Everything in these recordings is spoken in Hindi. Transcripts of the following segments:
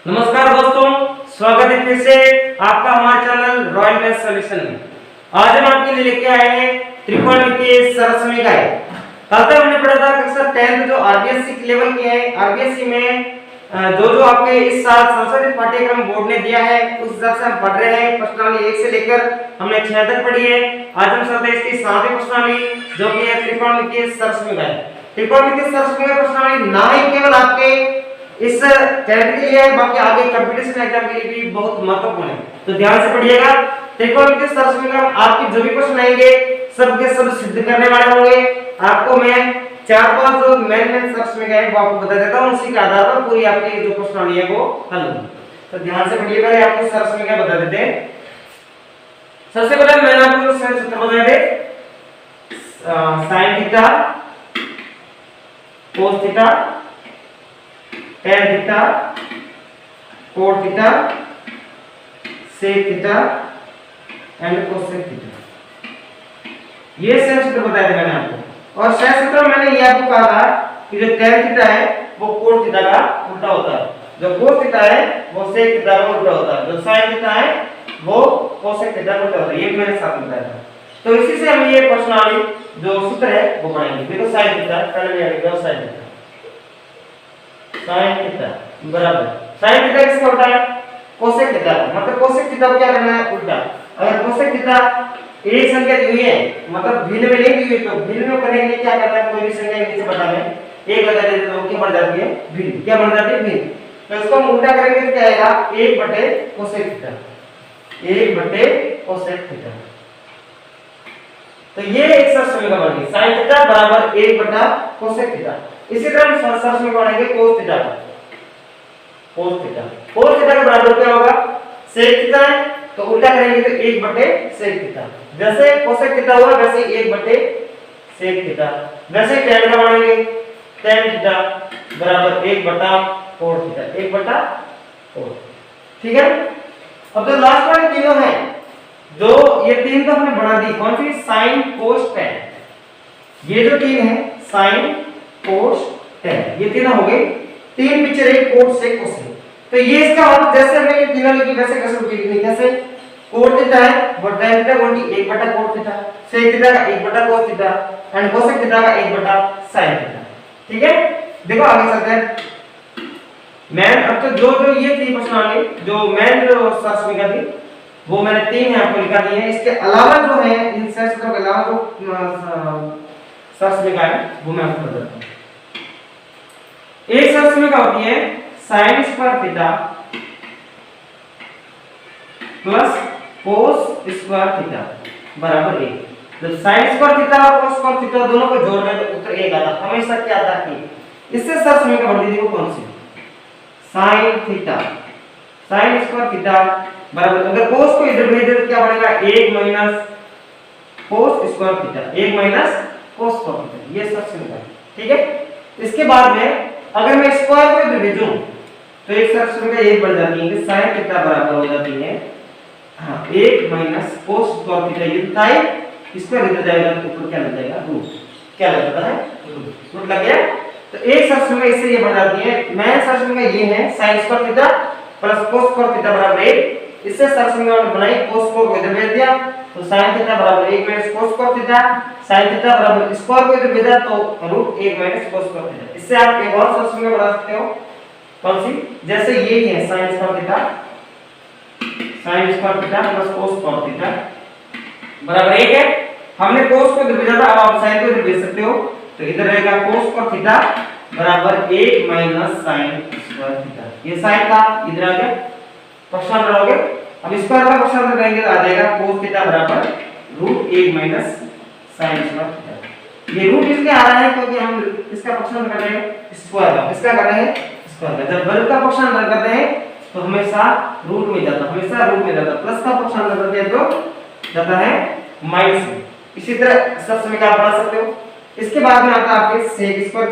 नमस्कार दोस्तों, स्वागत है फिर से आपका हमारे चैनल रॉयल मैथ सॉल्यूशन में। आज हम आपके लिए लेके आए हैं त्रिकोणमितीय सरलसमीकरण। कल तक हमने पढ़ा था कक्षा 10 जो आरबीएससी के लेवल के है। आरबीएससी में जो आपके इस साल संशोधित पाठ्यक्रम बोर्ड ने दिया है उस हिसाब से हम पढ़ रहे हैं। प्रश्नावली 1 से लेकर हमने 6 तक पढ़ी है। आज हम चलते हैं इसकी 7वीं प्रश्नावली जो कि है त्रिकोणमितीय सरलसमीकरण। त्रिकोणमितीय सरलसमीकरण प्रश्नावली ना ही केवल आपके इस कैटेगरी के लिए बाकी आगे कंपटीशन एग्जाम के लिए भी बहुत महत्वपूर्ण है, तो ध्यान से पढ़िएगा। त्रिकोणमितीय सरलसमीकरण आपके जो भी प्रश्न आएंगे सब के सब सिद्ध करने वाले होंगे। आपको मैं 4-5 जो मेन सरलसमीकरण है वो आपको बता देता हूं, उसी के आधार पर पूरी आपकी जो प्रश्नावली है वो हल होगी। तो ध्यान से पढ़िएगा, ये आपको सरलसमीकरण बता देते हैं। सबसे पहले मैंने आपको जो सूत्र बताए थे sin theta cos theta tan theta cot theta sec theta and cosec theta, ये सेम सूत्र बताया था मैंने आपको। और सेम सूत्र मैंने ये आपको कहा था कि जो tan थीटा है वो cot थीटा का उल्टा होता है, जो cos थीटा है वो sec थीटा का उल्टा होता है, जो sin थीटा है वो cosec थीटा का उल्टा होता है। ये मैंने साथ में बताया था। तो इसी से हम ये प्रश्नावली जो सूत्र है वो पढ़ेंगे। देखो sin थीटा पहले ले आएंगे sin थीटा sin थीटा बराबर sin थीटा किसका उल्टा है cosec थीटा, मतलब cosec थीटा को क्या करना है उल्टा। अगर cosec थीटा एक संख्या दी हुई है मतलब भिन्न में नहीं दी हुई तो भिन्न में करने के लिए क्या करना है, कोई भी संख्या नीचे बटा में एक लगा देते तो क्या बन जाती है भिन्न, क्या बन जाती है भिन्न। तो इसको हम उल्टा करेंगे तो क्या आएगा 1/cosec थीटा, 1/cosec थीटा। तो ये एक सरलसमीकरण बन गई sin थीटा बराबर 1/cosec थीटा। इसी तरह हम सरलसमीकरण बनाएंगे cos थीटा का, cos थीटा का बराबर क्या होगा sec थीटा है तो उल्टा करेंगे तो 1/sec थीटा। जैसे cosec थीटा हुआ वैसे 1/sec थीटा। वैसे tan का बनाएंगे tan थीटा बराबर 1/cot थीटा, 1/cot। ठीक है। अब जो लास्ट वाले तीनों हैं जो ये तीन तो हमने बना दी, कौन सी sin cos tan, ये जो तीन है sin cos tan, ये तीनों हो गए। तीन पीछे रही cot sec cosec। तो ये इसका मतलब जैसे हमने ये तीनों लिखी वैसे कैसे लिखनी, कैसे cot थीटा है वो tan थीटा गुणा 1/cot थीटा, sec थीटा का 1/cos theta and cosec theta का 1/sin थीटा। ठीक है। देखो आगे चलते हैं। मैन अब तो जो ये थी प्रश्नावली जो मैन जो सरलसमीकरण थी वो मैंने तीन यहाँ पर लिखा दी है। इसके अलावा जो है इन सूत्रों के अलावा जो सरलसमीकरण है वो मैं आपको बताता हूँ। एक सरलसमीकरण होती है sin square theta plus cos square theta बराबर 1। जब sin स्क्वायर थीटा और cos स्क्वायर थीटा दोनों को जोड़ रहे तो उत्तर 1 आता। हमेशा क्या आता है इससे सरलसमीकरण बन दीजिए कौन सी sin theta sin square theta बराबर, अगर cos को इधर भेज दे तो क्या बनेगा 1 - cos square theta, 1 - cos square theta, ये सरलसमीकरण। ठीक है। इसके बाद में अगर मैं स्क्वायर को इधर भेजूं तो एक सरलसमीकरण ये बन जाती है कि sin थीटा बराबर हो जाती है 1 - cos स्क्वायर थीटा, ये था स्क्वायर इधर जाएगा तो ऊपर क्या लग जाएगा रूट, क्या लग जाता है रूट लग गया। तो एक सरलसमीकरण इससे ये बन जाती है। मैं सरलसमीकरण ये है sin square theta plus cos square theta बराबर 1। इससे सरलसमीकरण बनाई cos स्क्वायर को इधर भेज दिया तो sin थीटा बराबर 1 - cos square theta, sin theta बराबर स्क्वायर को इधर भेजा तो रूट 1 - cos स्क्वायर थीटा। इससे आप एक और सरलसमीकरण बना सकते हो कौन सी, जैसे ये ही है sin square theta plus cos square theta बराबर 1 है। हमने cos को इधर भेजा था, अब आप sin को इधर भेज सकते हो तो इधर रहेगा cos स्क्वायर थीटा बराबर 1 - sin स्क्वायर थीटा। ये sin था इधर आ गया प्रश्नांतर हो गया। अब स्क्वायर का प्रश्नांतर करेंगे तो आ जाएगा cos थीटा बराबर रूट 1 - sin स्क्वायर थीटा। ये रूट इसलिए आ रहा है क्योंकि हम इसका प्रश्नांतर कर रहे हैं स्क्वायर का, इसका कर रहे हैं स्क्वायर का। जब वर्ग का प्रश्नांतर करते हैं तो हमेशा रूट में जाता, हमेशा रूट में जाता। प्लस का प्रश्नांतर करते हैं तो जाता है माइनस में। इसी तरह सरलसमीकरण आप बना सकते हो। इसके बाद में आता है आपके sec square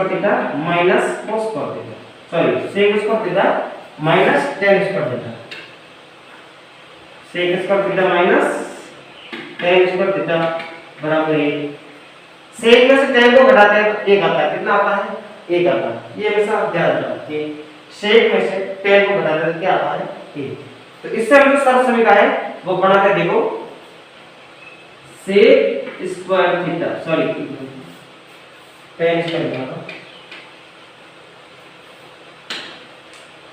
theta minus cos square theta, sorry sec square theta minus tan square theta, sec square theta minus tan square theta बराबर 1। sec में से tan को घटाते हैं तो 1 आता है। कितना आता है 1 आता है। ये हमेशा ध्यान रखना कि sec में से tan को घटा देते क्या आता है 1। तो इससे हम जो सरल समीकरण है वो बना के देखो sec square theta sorry tan square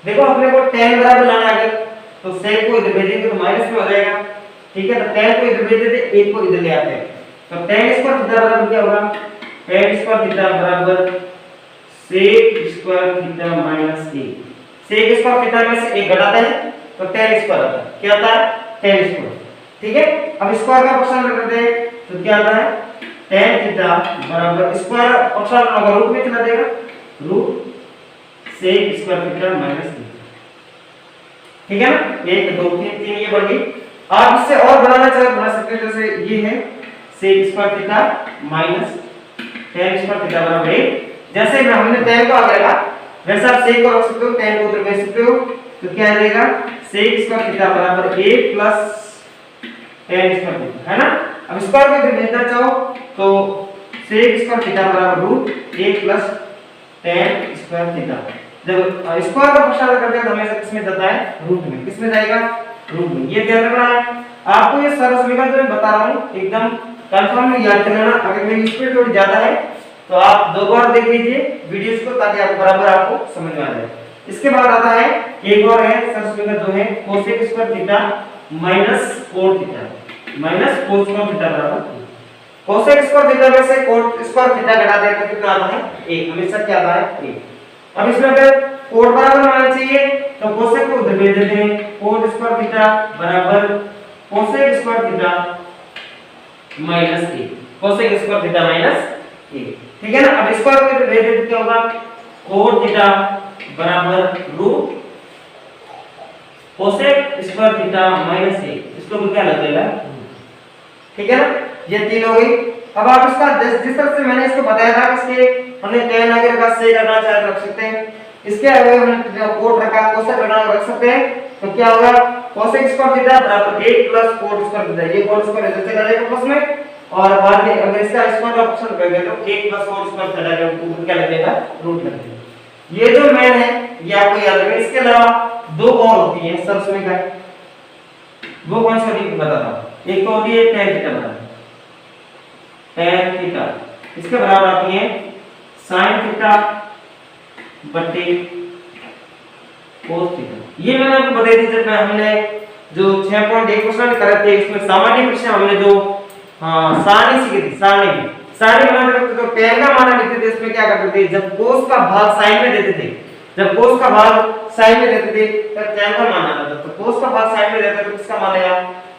देखो अपने को tan बराबर लाना है तो sec को इधर भेजेंगे तो माइनस में हो जाएगा, ठीक है। तो tan को इधर भेज देते 1 को इधर ले आते हैं तो tan स्क्वायर थीटा बराबर क्या होगा, tan स्क्वायर थीटा बराबर sec square theta minus 1। sec square theta में से 1 घटाते हैं तो tan स्क्वायर आता है, क्या आता है tan स्क्वायर, ठीक है। अब स्क्वायर का फंक्शन करते हैं तो क्या आता है tan थीटा बराबर स्क्वायर फंक्शन अगर रूट में चला देगा root sec square theta minus 1, ठीक है ना। 1 2 3 3 ये बढ़ गई। आप इससे और बढ़ाना चाहे बना सकते हैं, जैसे ये है sec square theta minus tan square theta बराबर 1। जैसे में हमने tan को आगे रखा वैसे आप sec को रख सकते हो, tan को उधर भेज सकते हो तो क्या आ जाएगा sec स्क्वायर थीटा बराबर 1 प्लस tan स्क्वायर थीटा, है ना। अब स्क्वायर को इधर भेजना चाहो तो sec स्क्वायर थीटा बराबर root 1 plus tan square theta. जब स्क्वायर का फंक्शन करते हैं तो हमेशा किसमें जाता है रूट में, किसमें जाएगा रूट में। ये ध्यान रखना है आपको। ये सरल समीकरण जो मैं बता रहा हूं एकदम कंफर्म याद कर लेना। अगर मेरी स्पीड थोड़ी ज्यादा है तो आप 2 बार देख लीजिए वीडियोस को ताकि आपको बराबर आपको समझ में आ जाए। इसके बाद आता है एक और है सरल समीकरण जो है cosec square theta minus cot theta minus cos square theta बराबर cosec स्क्वायर थीटा में से cot स्क्वायर थीटा घटा दें तो कितना आता है 1, हमेशा क्या आता है 1। अब इसमें अगर cot बराबर होना चाहिए तो cosec को उधर भेज देते हैं, cot स्क्वायर थीटा बराबर cosec square theta minus 1, cosec square theta minus 1, ठीक है ना। अब स्क्वायर को इधर भेज देते क्या होगा cot थीटा बराबर root cosec square theta minus 1, इसको क्या लग जाएगा, ठीक है ना। ये 3 हो गई। अब आप इसका जिस तरह से मैंने इसको बताया था इसके हमने tan आगे रखा sec रखना चाहे तो रख सकते हैं, इसके आगे हमने cot रखा cosec रखना रख सकते हैं तो क्या होगा cosec स्क्वायर थीटा बराबर 1 प्लस cot स्क्वायर थीटा। ये cot स्क्वायर इधर से जाएगा प्लस में और बाद में अगर इसका स्क्वायर का फंक्शन करेंगे तो 1 प्लस cot स्क्वायर थीटा के ऊपर क्या लग जाएगा रूट लग जाएगा। ये जो मेन है ये आपको याद रखना। इसके अलावा 2 और होती हैं सरल समीकरण, वो कौन सी होती है बताता हूं। एक तो होती है tan थीटा बराबर tan थीटा, इसके बराबर आती है sin थीटा बटे cos थीटा। ये मैंने आपको बताई थी जब हमने जो 6.1 क्वेश्चन करे थे इसमें सामान्य प्रश्न हमने जो सारणी सीखी थी। सारणी बनाते वक्त तो tan का मान लिखते थे इसमें क्या करते थे जब cos का भाग sin में देते थे, जब cos का भाग sin में देते थे तब tan का मान आता था। तो cos का भाग sin में देते थे तो किसका मान आया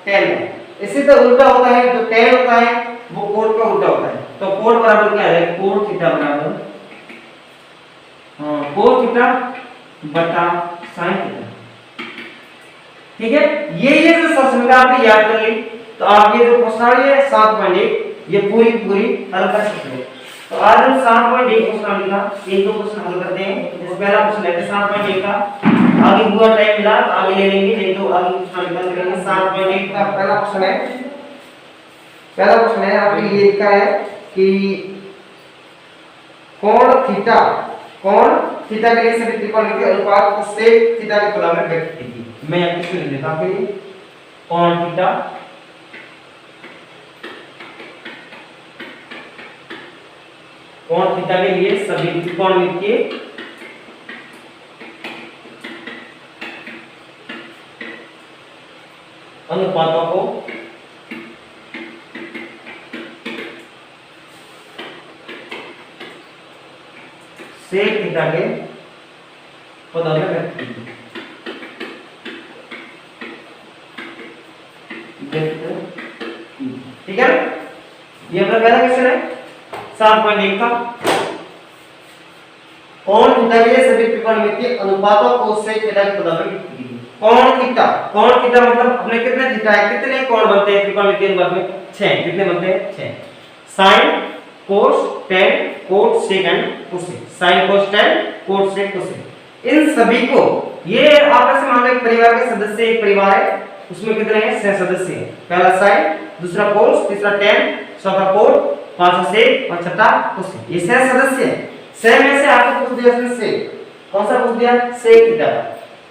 tan का। इसी तरह उल्टा होता है जो tan होता है वो cot का उल्टा होता है। तो cot बराबर क्या है cot थीटा बराबर cos थीटा बटा sin थीटा, ठीक है। ये जो सरल समीकरण आपने याद कर ली तो आप ये जो प्रश्नावली है 7.1 ये पूरी हल कर सकते हैं। तो आज हम 7.1 प्रश्नावली का एक दो क्वेश्चन हल करते हैं। जैसे पहला क्वेश्चन लेते हैं 7.1 का, आगे पूरा टाइम मिला तो आगे ले लेंगे, नहीं तो आगे प्रश्नावली हल करेंगे। 7.1 का पहला क्वेश्चन है आपके लिए लिखा है कि कोण थीटा के लिए सभी त्रिकोण के अनुपात को sec थीटा के पद में व्यक्त कीजिए। मैं यहाँ किसको लिख देता हूं आपके लिए कोण थीटा के लिए सभी त्रिकोण के अनुपातों को sec थीटा के पदों में व्यक्त कीजिए। ठीक है, ये अपना पहला क्वेश्चन है 7.1 का। कोण थीटा के लिए सभी त्रिकोणमितीय अनुपातों को sec थीटा के पदों में व्यक्त कीजिए। कोण थीटा मतलब अपने कितने थीटा है, कितने कोण बनते हैं त्रिकोणमितीय अनुपात में 6। कितने बनते हैं 6। sin cos tan cot sec and cosec, sin cos tan cot sec cosec, इन सभी को ये आपस में मान लो एक परिवार के सदस्य, एक परिवार है उसमें कितने हैं 6 सदस्य हैं। पहला sin, दूसरा cos, तीसरा tan, चौथा cot, पांचवा sec और छठा cosec। ये 6 सदस्य हैं। सेक में से आपको पूछ दिया इसने सेक, कौन सा पूछ दिया, सेक थीटा का,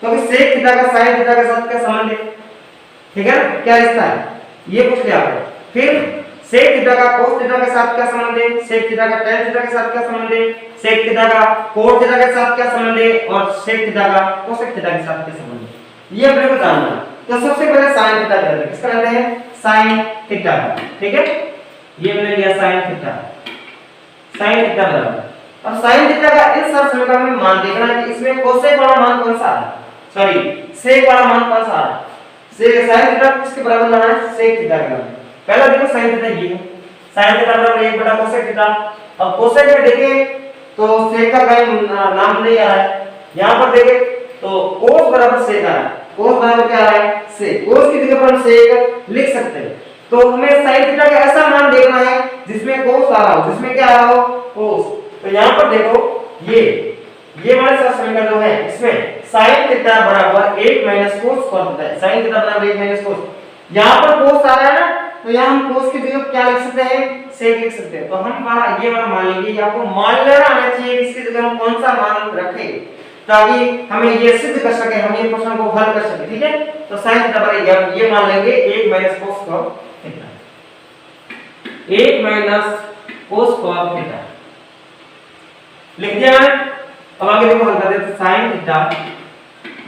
क्योंकि सेक थीटा का साइन थीटा के साथ क्या संबंध है, ठीक है, क्या रिश्ता है, ये पूछ लिया आपको। फिर सेक थीटा का कोस थीटा के साथ क्या संबंध है, सेक थीटा का टेन थीटा के साथ क्या संबंध है, सेक थीटा का कोट थीटा के साथ क्या संबंध है, और सेक थीटा का कोसेक थीटा के साथ क्या संबंध है, ये अपने को जानना है। तो सबसे पहले साइन थीटा करते हैं, किसका लेते हैं, साइन थीटा, ठीक है, ये मैंने लिया साइन थीटा, साइन थीटा बराबर, अब साइन थीटा का इस सब समीकरण में मान देखना है कि इसमें कोसेक वाला मान कौन सा है, सॉरी सेक वाला मान कौन सा है, सेक साइन थीटा किसके बराबर लाना है, सेक थीटा के बराबर। पहला देखो साइन थीटा ये है, साइन थीटा बराबर 1 बटा कोसेक थीटा। अब कोसेक में देखें तो सेक का कोई नाम नहीं आ रहा है, यहां पर देखें तो कोस बराबर सेक आ रहा है, कोस बराबर क्या आ रहा है, सेक, कोस की जगह पर हम सेक लिख सकते हैं। तो हमें साइन थीटा का ऐसा मान देखना है जिसमें कोस आ रहा हो, जिसमें क्या आ रहा हो, कोस। तो यहां पर देखो ये हमारे साथ समीकरण जो है इसमें sin थीटा बराबर 1 माइनस कोस होता है, sin थीटा बराबर 1 माइनस कोस, यहां पर कोस आ रहा है ना, तो यहां हम कोस की जगह क्या लिख सकते हैं, सेक लिख सकते हैं। तो हम हमारा ये मान लेंगे, ये आपको मान लेना आना चाहिए इसकी जगह हम कौन सा मान रखें ताकि हमें ये सिद्ध कर सके, हम ये प्रश्न को हल कर सके, ठीक है। तो sin थीटा बराबर ये मान लेंगे 1 minus cos theta, 1 minus cos theta लिख दिया मैंने। अब आगे देखो हल करते हैं, sin थीटा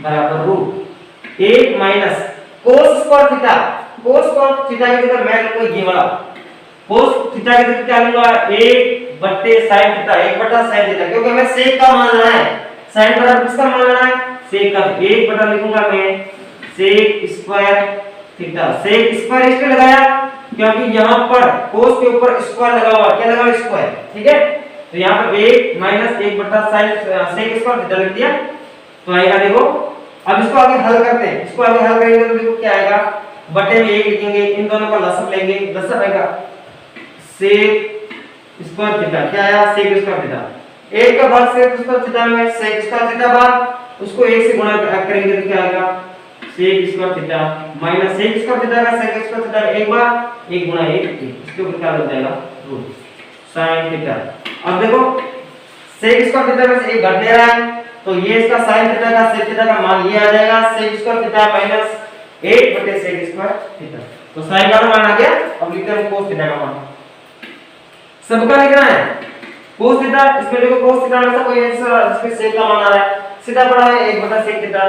बराबर root 1 minus cos square theta, cos square theta की जगह मैं लूंगा ये वाला, कोस थीटा की जगह क्या लूंगा 1 बट्टे sin थीटा, 1 बटा sin थीटा, क्योंकि हमें सेक का मान लेना है, sin बराबर किसका मान लेना है, सेक का, 1 बटा लिखूंगा मैं sec square theta. Sec square इसलिए लगाया क्योंकि यहां पर कोस के ऊपर स्क्वायर लगा हुआ, क्या लगा हुआ, स्क्वायर, ठीक है। तो यहाँ पर 1 माइनस 1 बटा साइन सेक स्क्वायर थीटा लिख दिया, तो आएगा देखो। अब इसको आगे हल करते हैं, इसको आगे हल करेंगे तो देखो क्या आएगा, बटे में 1 लिखेंगे, इन दोनों का लसाअ लेंगे, लसाअ आएगा सेक स्क्वायर थीटा, क्या आया, सेक स्क्वायर थीटा, 1 का भाग सेक स्क्वायर थीटा में सेक स्क्वायर थीटा भाग उसको 1 से गुणा करेंगे तो क्या आएगा, sec square theta minus sec square theta का सेक स्क्वायर थीटा का एक बार 1 गुणा 1, इसके ऊपर क्या लग जाएगा, रूट sin थीटा। अब देखो sec स्क्वायर थीटा में से 1 घट दे रहा है, तो ये इसका sin थीटा का sec थीटा का मान ये आ जाएगा sec स्क्वायर थीटा माइनस 1 बटे sec स्क्वायर थीटा। तो sin का मान आ गया। अब लिखते हैं cos थीटा का मान, सबका लिखना है cos थीटा। इसमें देखो cos थीटा में से कोई आंसर जिसमें sec का मान आ रहा है, सीधा पड़ा है 1 बटा sec थीटा,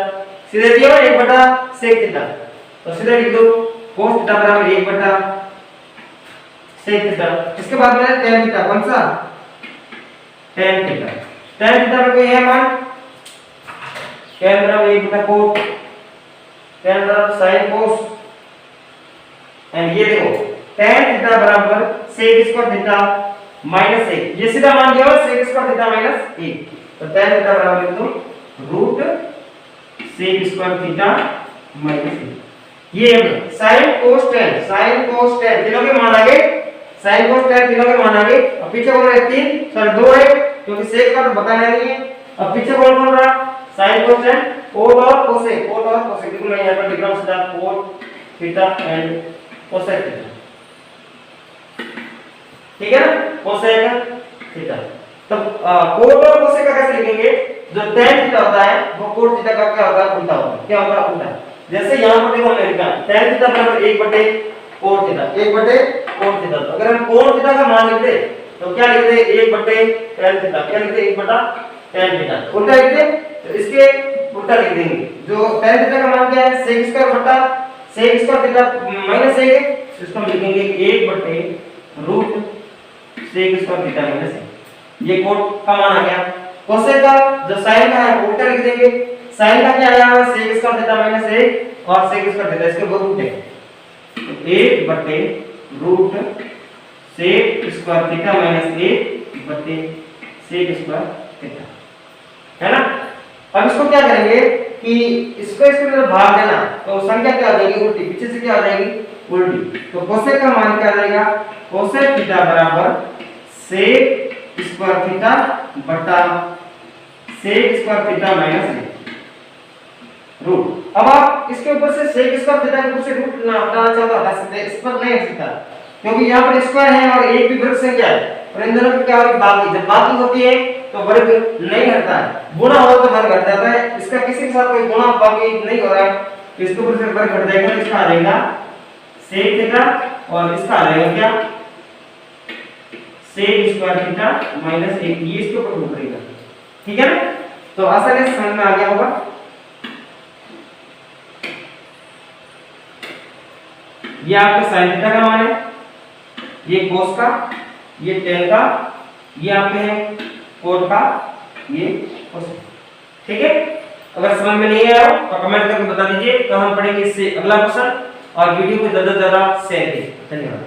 सीधे दिया है 1 बटा sec थीटा, तो सीधे लिख दो cos थीटा बराबर 1 बटा sec थीटा। इसके बाद में tan थीटा, कौन सा, tan थीटा, tan थीटा में कोई है मान, tan बराबर 1 बटा cot, tan बराबर sin cos, एंड ये देखो tan थीटा बराबर sec स्क्वायर थीटा माइनस 1, ये सीधा मान दिया है sec स्क्वायर थीटा माइनस 1, तो tan थीटा बराबर लिख दो root sec square theta minus 1। ये sin cos tan तीनों के मान आ गए, sin cos tan तीनों के मान आ गए। अब पीछे कौन है, 3 सॉरी 2 है क्योंकि sec का तो बताना नहीं है। अब पीछे कौन रहा, sin cos tan, cot और cosec, देखो मैं यहां पर लिख रहा हूं सीधा cot theta and cosec theta, ठीक है ना, cosec थीटा। तब cot और cosec का कैसे लिखेंगे, जो tan थीटा होता है वो cot थीटा का क्या होता है, उल्टा होता है, क्या होता है, उल्टा। जैसे यहां पर देखो हमने लिखा tan थीटा बराबर 1 बटे cot थीटा, 1 बटे cot थीटा। तो अगर हम cot थीटा का मान लिखते तो क्या लिखते, 1 बटे tan थीटा, क्या लिखते, 1 बटा tan थीटा, उल्टा लिखते तो इसके उल्टा लिख देंगे। जो tan थीटा का मान क्या है, sec स्क्वायर बटा sec स्क्वायर थीटा माइनस 1 है, इसको हम लिखेंगे 1 बटे root sec square theta minus 1, ये cot का मान आ गया। cosec का जो sin का है उल्टा लिख देंगे, sin का क्या आया है, sec स्क्वायर थीटा माइनस 1 और sec स्क्वायर थीटा, इसके दो रूट है, तो 1 बटे root sec square theta minus 1 बटे sec स्क्वायर थीटा, है ना। अब इसको क्या करेंगे कि इसको इसको भाग देना, तो संख्या क्या आ जाएगी, उल्टी, पीछे से क्या आ जाएगी, उल्टी। तो cosec का मान क्या आ जाएगा, cosec थीटा बराबर sec स्क्वायर थीटा बटा sec square theta minus 1 root. अब आप इसके ऊपर से sec स्क्वायर थीटा के ऊपर से रूट ना हटाना चाहो तो हटा सकते हैं, इस पर नहीं हट सकता क्योंकि यहाँ पर स्क्वायर है और एक भी वृत्त संख्या है, और इन दोनों की क्या होगी बाकी। जब बाकी होती है तो वर्ग नहीं घटता है, गुणा हो तो वर्ग घट जाता है। इसका किसी के साथ कोई गुणा बाकी नहीं हो रहा है तो इसके ऊपर से वर्ग घट जाएगा, इसका आ जाएगा sec थीटा और इसका आ जाएगा क्या sec स्क्वायर थीटा माइनस 1, ये इसके ऊपर रूट रहेगा। ठीक है ना, तो आसानी से समझ में आ गया होगा। ये आपके sin थीटा का मान है, ये cos का, ये tan का, ये आपके है cot का, ये cos। ठीक है, अगर समझ में नहीं आया तो कमेंट करके बता दीजिए, तो हम पढ़ेंगे इससे अगला क्वेश्चन। और वीडियो को ज्यादा से ज्यादा शेयर कीजिए। धन्यवाद।